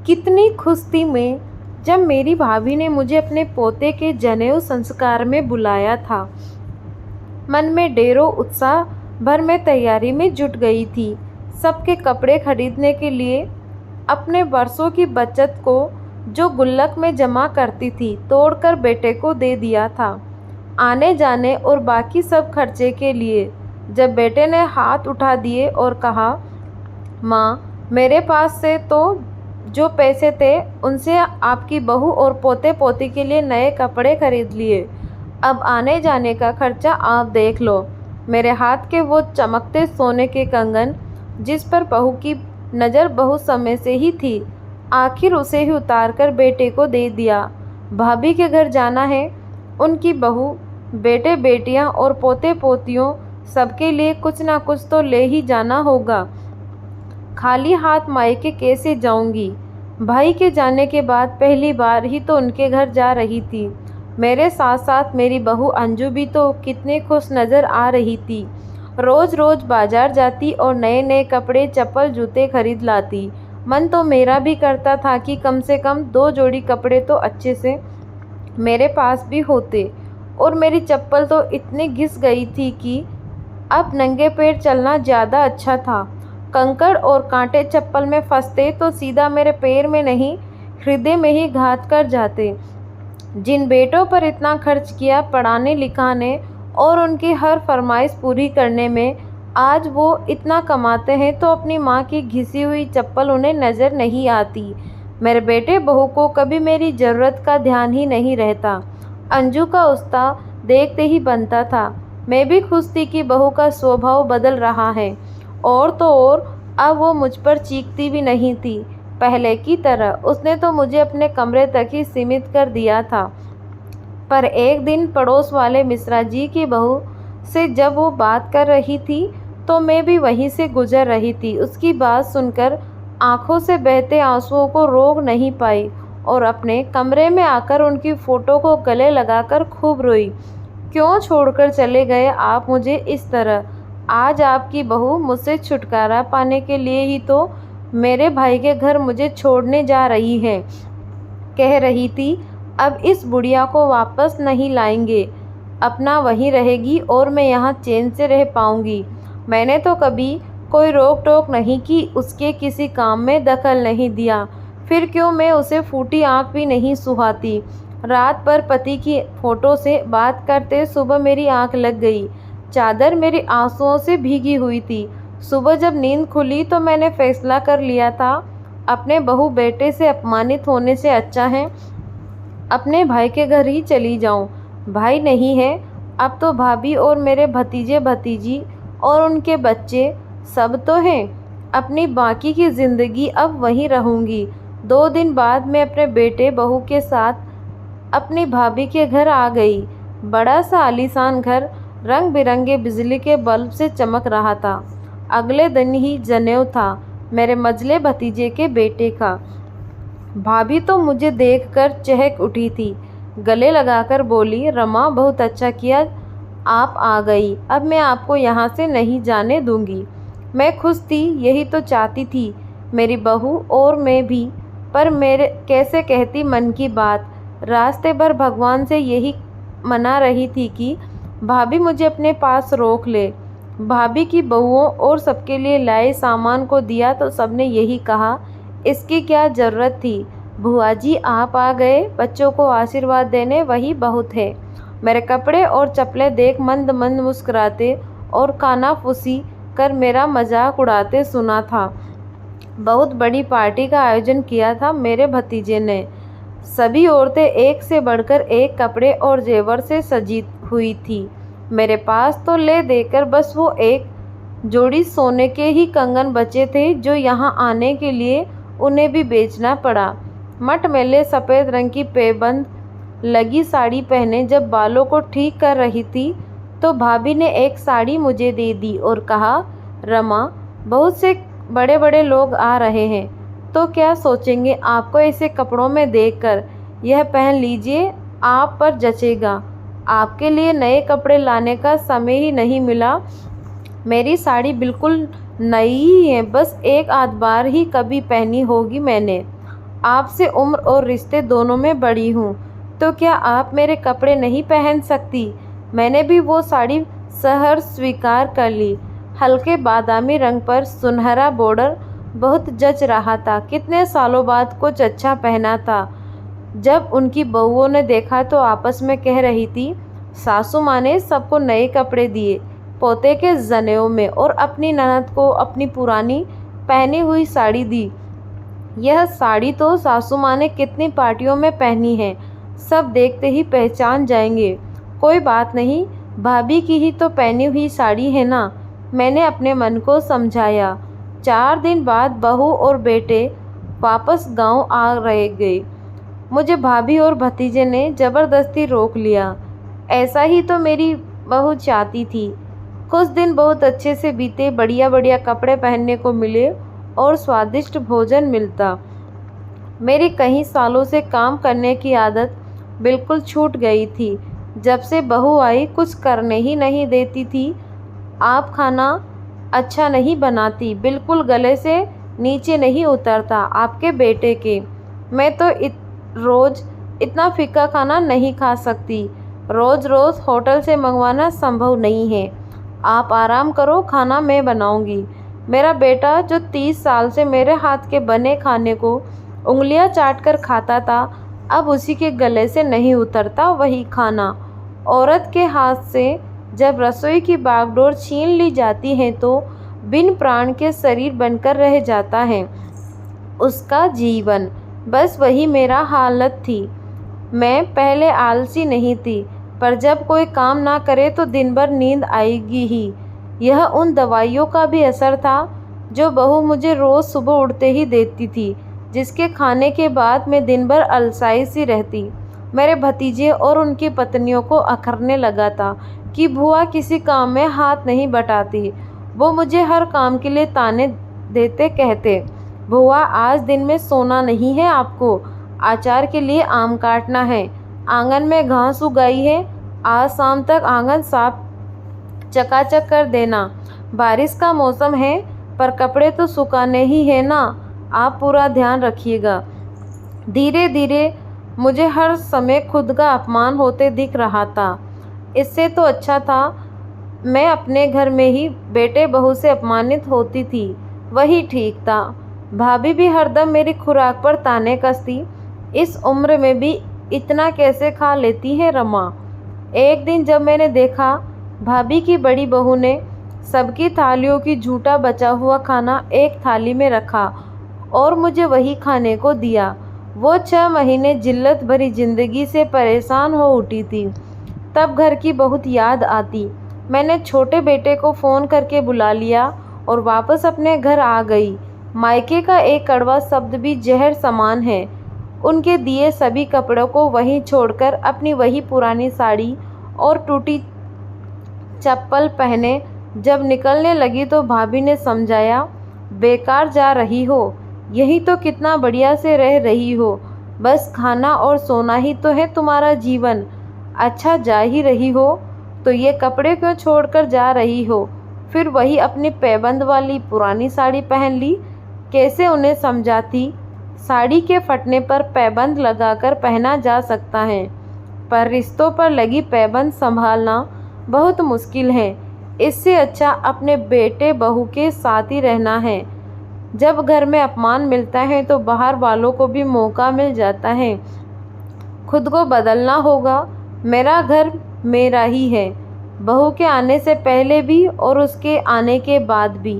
कितनी खुश थी मैं जब मेरी भाभी ने मुझे अपने पोते के जनेऊ संस्कार में बुलाया था। मन में ढेरों उत्साह भर मैं तैयारी में जुट गई थी। सबके कपड़े खरीदने के लिए अपने वर्षों की बचत को जो गुल्लक में जमा करती थी तोड़कर बेटे को दे दिया था, आने जाने और बाकी सब खर्चे के लिए। जब बेटे ने हाथ उठा दिए और कहा, माँ, मेरे पास से तो जो पैसे थे उनसे आपकी बहू और पोते पोती के लिए नए कपड़े खरीद लिए, अब आने जाने का खर्चा आप देख लो। मेरे हाथ के वो चमकते सोने के कंगन जिस पर बहू की नज़र बहुत समय से ही थी, आखिर उसे ही उतार कर बेटे को दे दिया। भाभी के घर जाना है, उनकी बहू, बेटे बेटियां और पोते पोतियों सबके लिए कुछ ना कुछ तो ले ही जाना होगा। खाली हाथ मायके कैसे जाऊंगी? भाई के जाने के बाद पहली बार ही तो उनके घर जा रही थी। मेरे साथ साथ मेरी बहू अंजू भी तो कितनी खुश नज़र आ रही थी। रोज़ रोज़ बाजार जाती और नए नए कपड़े चप्पल जूते खरीद लाती। मन तो मेरा भी करता था कि कम से कम 2 जोड़ी कपड़े तो अच्छे से मेरे पास भी होते। और मेरी चप्पल तो इतनी घिस गई थी कि अब नंगे पैर चलना ज़्यादा अच्छा था। कंकड़ और कांटे चप्पल में फंसते तो सीधा मेरे पैर में नहीं, हृदय में ही घात कर जाते। जिन बेटों पर इतना खर्च किया पढ़ाने लिखाने और उनकी हर फरमाइश पूरी करने में, आज वो इतना कमाते हैं तो अपनी माँ की घिसी हुई चप्पल उन्हें नज़र नहीं आती। मेरे बेटे बहू को कभी मेरी ज़रूरत का ध्यान ही नहीं रहता। अंजू का उत्साह देखते ही बनता था। मैं भी खुश थी कि बहू का स्वभाव बदल रहा है। और तो और अब वो मुझ पर चीखती भी नहीं थी पहले की तरह। उसने तो मुझे अपने कमरे तक ही सीमित कर दिया था। पर एक दिन पड़ोस वाले मिश्रा जी की बहू से जब वो बात कर रही थी तो मैं भी वहीं से गुजर रही थी। उसकी बात सुनकर आंखों से बहते आंसुओं को रोक नहीं पाई और अपने कमरे में आकर उनकी फ़ोटो को गले लगाकर खूब रोई। क्यों छोड़कर चले गए आप मुझे इस तरह? आज आपकी बहू मुझसे छुटकारा पाने के लिए ही तो मेरे भाई के घर मुझे छोड़ने जा रही है। कह रही थी, अब इस बुढ़िया को वापस नहीं लाएंगे, अपना वहीं रहेगी और मैं यहाँ चैन से रह पाऊँगी। मैंने तो कभी कोई रोक टोक नहीं की, उसके किसी काम में दखल नहीं दिया। फिर क्यों मैं उसे फूटी आँख भी नहीं सुहाती। रात पर पति की फ़ोटो से बात करते सुबह मेरी आँख लग गई। चादर मेरी आंसुओं से भीगी हुई थी। सुबह जब नींद खुली तो मैंने फैसला कर लिया था, अपने बहू बेटे से अपमानित होने से अच्छा है अपने भाई के घर ही चली जाऊं। भाई नहीं है, अब तो भाभी और मेरे भतीजे भतीजी और उनके बच्चे सब तो हैं। अपनी बाकी की ज़िंदगी अब वहीं रहूँगी। 2 दिन बाद मैं अपने बेटे बहू के साथ अपनी भाभी के घर आ गई। बड़ा सा आलीशान घर रंग बिरंगे बिजली के बल्ब से चमक रहा था। अगले दिन ही जनेऊ था मेरे मझले भतीजे के बेटे का। भाभी तो मुझे देखकर चहक उठी थी। गले लगाकर बोली, रमा, बहुत अच्छा किया आप आ गई। अब मैं आपको यहाँ से नहीं जाने दूँगी। मैं खुश थी, यही तो चाहती थी मेरी बहू और मैं भी। पर मेरे कैसे कहती मन की बात। रास्ते भर भगवान से यही मना रही थी कि भाभी मुझे अपने पास रोक ले। भाभी की बहुओं और सबके लिए लाए सामान को दिया तो सबने यही कहा, इसकी क्या ज़रूरत थी। बुआ जी आप आ गए, बच्चों को आशीर्वाद देने, वही बहुत है। मेरे कपड़े और चप्पलें देख मंद मंद मुस्कुराते और कानाफूसी कर मेरा मजाक उड़ाते सुना था। बहुत बड़ी पार्टी का आयोजन किया था मेरे भतीजे ने। सभी औरतें एक से बढ़कर एक कपड़े और जेवर से सजी हुई थी। मेरे पास तो ले देकर बस वो एक जोड़ी सोने के ही कंगन बचे थे जो यहाँ आने के लिए उन्हें भी बेचना पड़ा। मटमैले सफ़ेद रंग की पैबंद लगी साड़ी पहने जब बालों को ठीक कर रही थी तो भाभी ने एक साड़ी मुझे दे दी और कहा, रमा, बहुत से बड़े बड़े लोग आ रहे हैं तो क्या सोचेंगे आपको ऐसे कपड़ों में देखकर। यह पहन लीजिए, आप पर जचेगा। आपके लिए नए कपड़े लाने का समय ही नहीं मिला। मेरी साड़ी बिल्कुल नई ही है, बस एक आध बार ही कभी पहनी होगी मैंने। आपसे उम्र और रिश्ते दोनों में बड़ी हूँ, तो क्या आप मेरे कपड़े नहीं पहन सकती? मैंने भी वो साड़ी सहर्ष स्वीकार कर ली। हल्के बादामी रंग पर सुनहरा बॉर्डर बहुत जच रहा था। कितने सालों बाद कुछ अच्छा पहना था। जब उनकी बहुओं ने देखा तो आपस में कह रही थी, सासू माँ ने सबको नए कपड़े दिए पोते के जनेऊ में, और अपनी ननद को अपनी पुरानी पहनी हुई साड़ी दी। यह साड़ी तो सासू माँ ने कितनी पार्टियों में पहनी है, सब देखते ही पहचान जाएंगे। कोई बात नहीं, भाभी की ही तो पहनी हुई साड़ी है ना, मैंने अपने मन को समझाया। 4 दिन बाद बहू और बेटे वापस गांव आ रहे गए। मुझे भाभी और भतीजे ने ज़बरदस्ती रोक लिया। ऐसा ही तो मेरी बहू चाहती थी। कुछ दिन बहुत अच्छे से बीते, बढ़िया बढ़िया कपड़े पहनने को मिले और स्वादिष्ट भोजन मिलता। मेरी कई सालों से काम करने की आदत बिल्कुल छूट गई थी। जब से बहू आई कुछ करने ही नहीं देती थी। आप खाना अच्छा नहीं बनाती, बिल्कुल गले से नीचे नहीं उतरता आपके बेटे के। मैं तो रोज़ इतना फीका खाना नहीं खा सकती। रोज़ रोज़ होटल से मंगवाना संभव नहीं है। आप आराम करो, खाना मैं बनाऊंगी। मेरा बेटा जो 30 साल से मेरे हाथ के बने खाने को उंगलियां चाटकर खाता था, अब उसी के गले से नहीं उतरता वही खाना। औरत के हाथ से जब रसोई की बागडोर छीन ली जाती है तो बिन प्राण के शरीर बनकर रह जाता है उसका जीवन। बस वही मेरा हालत थी। मैं पहले आलसी नहीं थी, पर जब कोई काम ना करे तो दिन भर नींद आएगी ही। यह उन दवाइयों का भी असर था जो बहू मुझे रोज़ सुबह उठते ही देती थी, जिसके खाने के बाद मैं दिन भर अलसाई सी रहती। मेरे भतीजे और उनकी पत्नियों को अखरने लगा था कि बुआ किसी काम में हाथ नहीं बटाती। वो मुझे हर काम के लिए ताने देते, कहते, बुआ आज दिन में सोना नहीं है आपको, अचार के लिए आम काटना है, आंगन में घास उगाई है, आज शाम तक आंगन साफ चकाचक कर देना। बारिश का मौसम है पर कपड़े तो सुखाने ही है ना, आप पूरा ध्यान रखिएगा। धीरे धीरे मुझे हर समय खुद का अपमान होते दिख रहा था। इससे तो अच्छा था मैं अपने घर में ही बेटे बहू से अपमानित होती थी, वही ठीक था। भाभी भी हरदम मेरी खुराक पर ताने कसती, इस उम्र में भी इतना कैसे खा लेती है रमा। एक दिन जब मैंने देखा भाभी की बड़ी बहू ने सबकी थालियों की झूठा बचा हुआ खाना एक थाली में रखा और मुझे वही खाने को दिया। वो 6 महीने जिल्लत भरी ज़िंदगी से परेशान हो उठी थी। तब घर की बहुत याद आती। मैंने छोटे बेटे को फ़ोन करके बुला लिया और वापस अपने घर आ गई। मायके का एक कड़वा शब्द भी जहर समान है। उनके दिए सभी कपड़ों को वहीं छोड़कर अपनी वही पुरानी साड़ी और टूटी चप्पल पहने जब निकलने लगी तो भाभी ने समझाया, बेकार जा रही हो, यही तो कितना बढ़िया से रह रही हो, बस खाना और सोना ही तो है तुम्हारा जीवन। अच्छा जा ही रही हो तो ये कपड़े क्यों छोड़कर जा रही हो? फिर वही अपनी पैबंद वाली पुरानी साड़ी पहन ली। कैसे उन्हें समझाती, साड़ी के फटने पर पैबंद लगाकर पहना जा सकता है, पर रिश्तों पर लगी पैबंद संभालना बहुत मुश्किल है। इससे अच्छा अपने बेटे बहू के साथ ही रहना है। जब घर में अपमान मिलता है तो बाहर वालों को भी मौका मिल जाता है। खुद को बदलना होगा। मेरा घर मेरा ही है, बहू के आने से पहले भी और उसके आने के बाद भी।